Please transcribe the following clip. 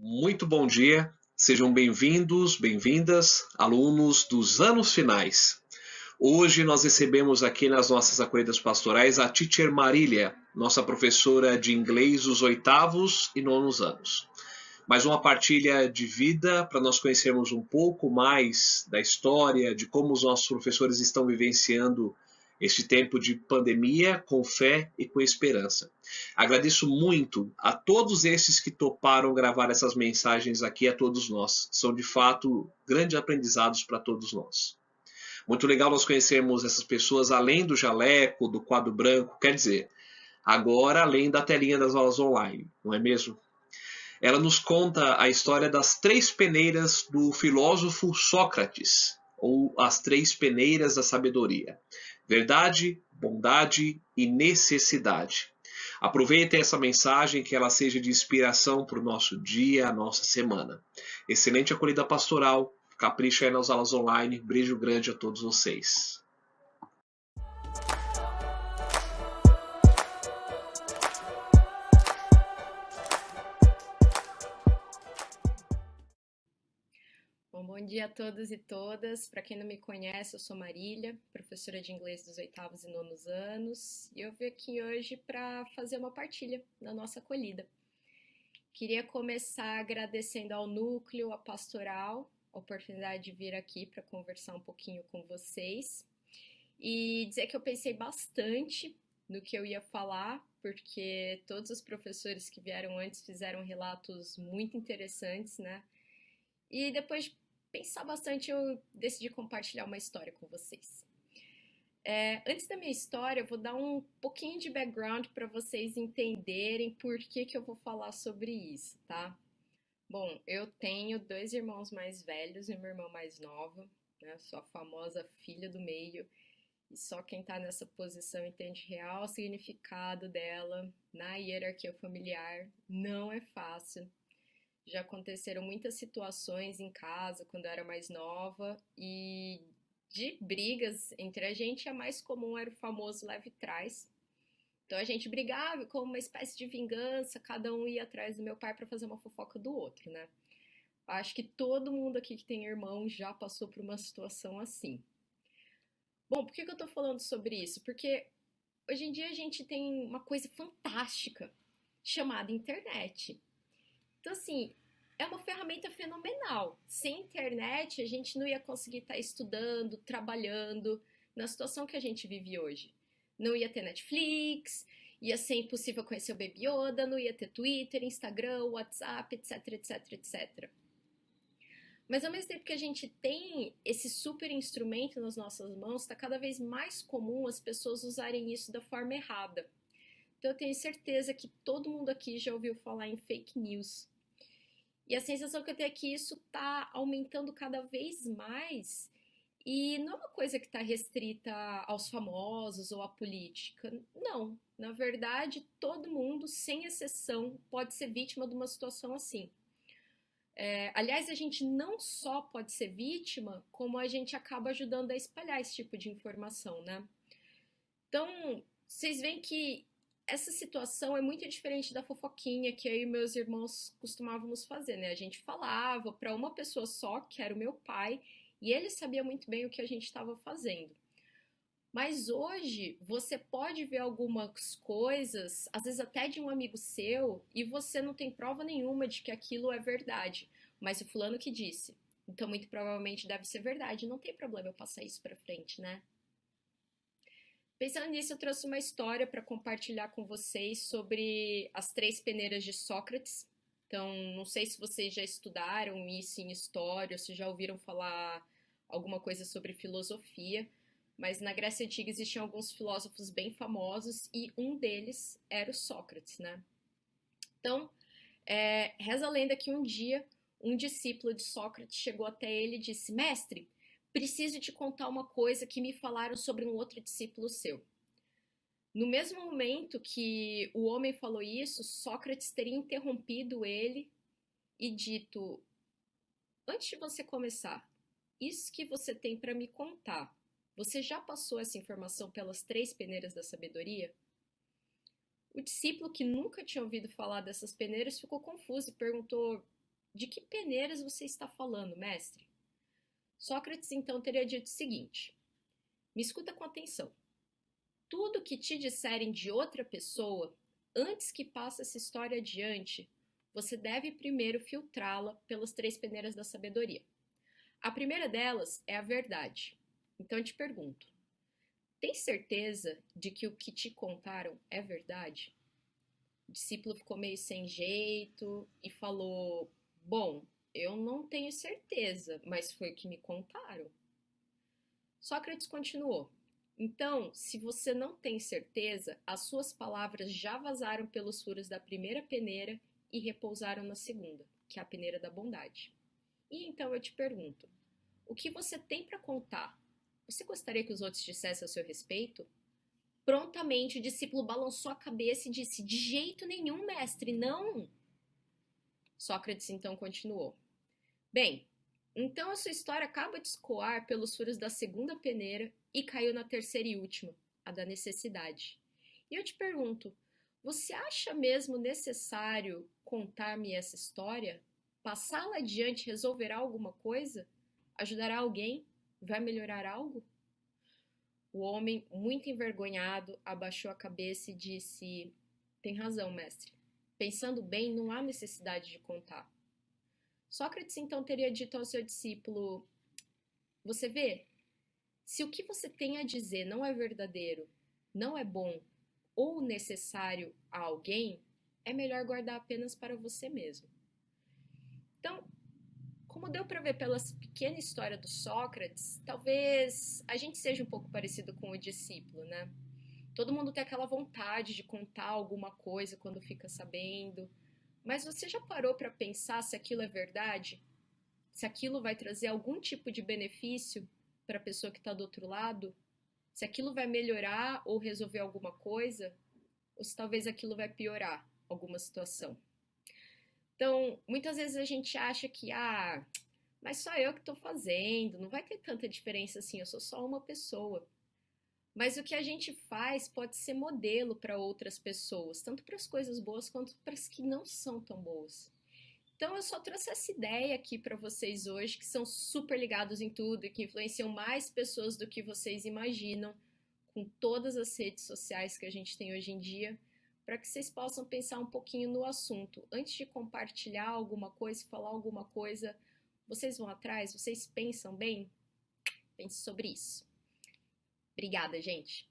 Muito bom dia, sejam bem-vindos, bem-vindas, alunos dos anos finais. Hoje nós recebemos aqui nas nossas acolhidas pastorais a Teacher Marília, nossa professora de inglês dos oitavos e nonos anos. Mais uma partilha de vida para nós conhecermos um pouco mais da história, de como os nossos professores estão vivenciando este tempo de pandemia com fé e com esperança. Agradeço muito a todos esses que toparam gravar essas mensagens aqui a todos nós. São de fato grandes aprendizados para todos nós. Muito legal nós conhecermos essas pessoas além do jaleco, do quadro branco, quer dizer, agora além da telinha das aulas online, não é mesmo? Ela nos conta a história das três peneiras do filósofo Sócrates, ou as três peneiras da sabedoria: verdade, bondade e necessidade. Aproveitem essa mensagem, que ela seja de inspiração para o nosso dia, a nossa semana. Excelente acolhida pastoral, capricha aí nas aulas online, beijo grande a todos vocês. Bom dia a todos e todas. Para quem não me conhece, eu sou Marília, professora de inglês dos oitavos e nonos anos, e eu vim aqui hoje para fazer uma partilha da nossa acolhida. Queria começar agradecendo ao núcleo, à pastoral, a oportunidade de vir aqui para conversar um pouquinho com vocês e dizer que eu pensei bastante no que eu ia falar, porque todos os professores que vieram antes fizeram relatos muito interessantes, né? E depois de pensar bastante, eu decidi compartilhar uma história com vocês. Antes da minha história, eu vou dar um pouquinho de background para vocês entenderem por que eu vou falar sobre isso, tá? Bom, eu tenho dois irmãos mais velhos e uma irmã mais nova, né? Sou a famosa filha do meio, e só quem tá nessa posição entende real significado dela na hierarquia familiar. Não é fácil. Já aconteceram muitas situações em casa quando eu era mais nova e de brigas entre a gente, a mais comum era o famoso leve trás. Então a gente brigava como uma espécie de vingança, cada um ia atrás do meu pai para fazer uma fofoca do outro, né? Acho que todo mundo aqui que tem irmão já passou por uma situação assim. Bom, por que eu tô falando sobre isso? Porque hoje em dia a gente tem uma coisa fantástica chamada internet. Então, assim, é uma ferramenta fenomenal. Sem internet, a gente não ia conseguir estar estudando, trabalhando na situação que a gente vive hoje. Não ia ter Netflix, ia ser impossível conhecer o Baby Yoda, não ia ter Twitter, Instagram, WhatsApp, etc, etc, etc. Mas ao mesmo tempo que a gente tem esse super instrumento nas nossas mãos, está cada vez mais comum as pessoas usarem isso da forma errada. Então eu tenho certeza que todo mundo aqui já ouviu falar em fake news. E a sensação que eu tenho é que isso está aumentando cada vez mais e não é uma coisa que está restrita aos famosos ou à política. Não, na verdade, todo mundo, sem exceção, pode ser vítima de uma situação assim. Aliás, a gente não só pode ser vítima, como a gente acaba ajudando a espalhar esse tipo de informação, né? Então, vocês veem que essa situação é muito diferente da fofoquinha que eu e meus irmãos costumávamos fazer, né? A gente falava para uma pessoa só, que era o meu pai, e ele sabia muito bem o que a gente estava fazendo. Mas hoje você pode ver algumas coisas, às vezes até de um amigo seu, e você não tem prova nenhuma de que aquilo é verdade. Mas o fulano que disse. Então, muito provavelmente deve ser verdade. Não tem problema eu passar isso para frente, né? Pensando nisso, eu trouxe uma história para compartilhar com vocês sobre as três peneiras de Sócrates. Então, não sei se vocês já estudaram isso em história, ou se já ouviram falar alguma coisa sobre filosofia, mas na Grécia Antiga existiam alguns filósofos bem famosos e um deles era o Sócrates, né? Então, reza a lenda que um dia um discípulo de Sócrates chegou até ele e disse: Mestre, preciso te contar uma coisa que me falaram sobre um outro discípulo seu. No mesmo momento que o homem falou isso, Sócrates teria interrompido ele e dito: antes de você começar, isso que você tem para me contar, você já passou essa informação pelas três peneiras da sabedoria? O discípulo, que nunca tinha ouvido falar dessas peneiras, ficou confuso e perguntou: De que peneiras você está falando, mestre? Sócrates então teria dito o seguinte: me escuta com atenção. Tudo que te disserem de outra pessoa, antes que passe essa história adiante, você deve primeiro filtrá-la pelas 3 peneiras da sabedoria. A primeira delas é a verdade. Então eu te pergunto, tem certeza de que o que te contaram é verdade? O discípulo ficou meio sem jeito e falou: bom, eu não tenho certeza, mas foi o que me contaram. Sócrates continuou: então, se você não tem certeza, as suas palavras já vazaram pelos furos da primeira peneira e repousaram na segunda, que é a peneira da bondade. E então eu te pergunto, o que você tem para contar? Você gostaria que os outros dissessem a seu respeito? Prontamente o discípulo balançou a cabeça e disse: de jeito nenhum, mestre, não! Sócrates então continuou: bem, então a sua história acaba de escoar pelos furos da segunda peneira e caiu na terceira e última, a da necessidade. E eu te pergunto, você acha mesmo necessário contar-me essa história? Passá-la adiante resolverá alguma coisa? Ajudará alguém? Vai melhorar algo? O homem, muito envergonhado, abaixou a cabeça e disse: tem razão, mestre. Pensando bem, não há necessidade de contar. Sócrates então teria dito ao seu discípulo: você vê, se o que você tem a dizer não é verdadeiro, não é bom ou necessário a alguém, é melhor guardar apenas para você mesmo. Então, como deu para ver pela pequena história do Sócrates, talvez a gente seja um pouco parecido com o discípulo, né? Todo mundo tem aquela vontade de contar alguma coisa quando fica sabendo, mas você já parou para pensar se aquilo é verdade? Se aquilo vai trazer algum tipo de benefício para a pessoa que está do outro lado? Se aquilo vai melhorar ou resolver alguma coisa? Ou se talvez aquilo vai piorar alguma situação? Então, muitas vezes a gente acha que, mas só eu que estou fazendo, não vai ter tanta diferença assim, eu sou só uma pessoa. Mas o que a gente faz pode ser modelo para outras pessoas, tanto para as coisas boas quanto para as que não são tão boas. Então eu só trouxe essa ideia aqui para vocês hoje, que são super ligados em tudo e que influenciam mais pessoas do que vocês imaginam, com todas as redes sociais que a gente tem hoje em dia, para que vocês possam pensar um pouquinho no assunto. Antes de compartilhar alguma coisa, falar alguma coisa, vocês vão atrás, vocês pensam bem? Pense sobre isso. Obrigada, gente!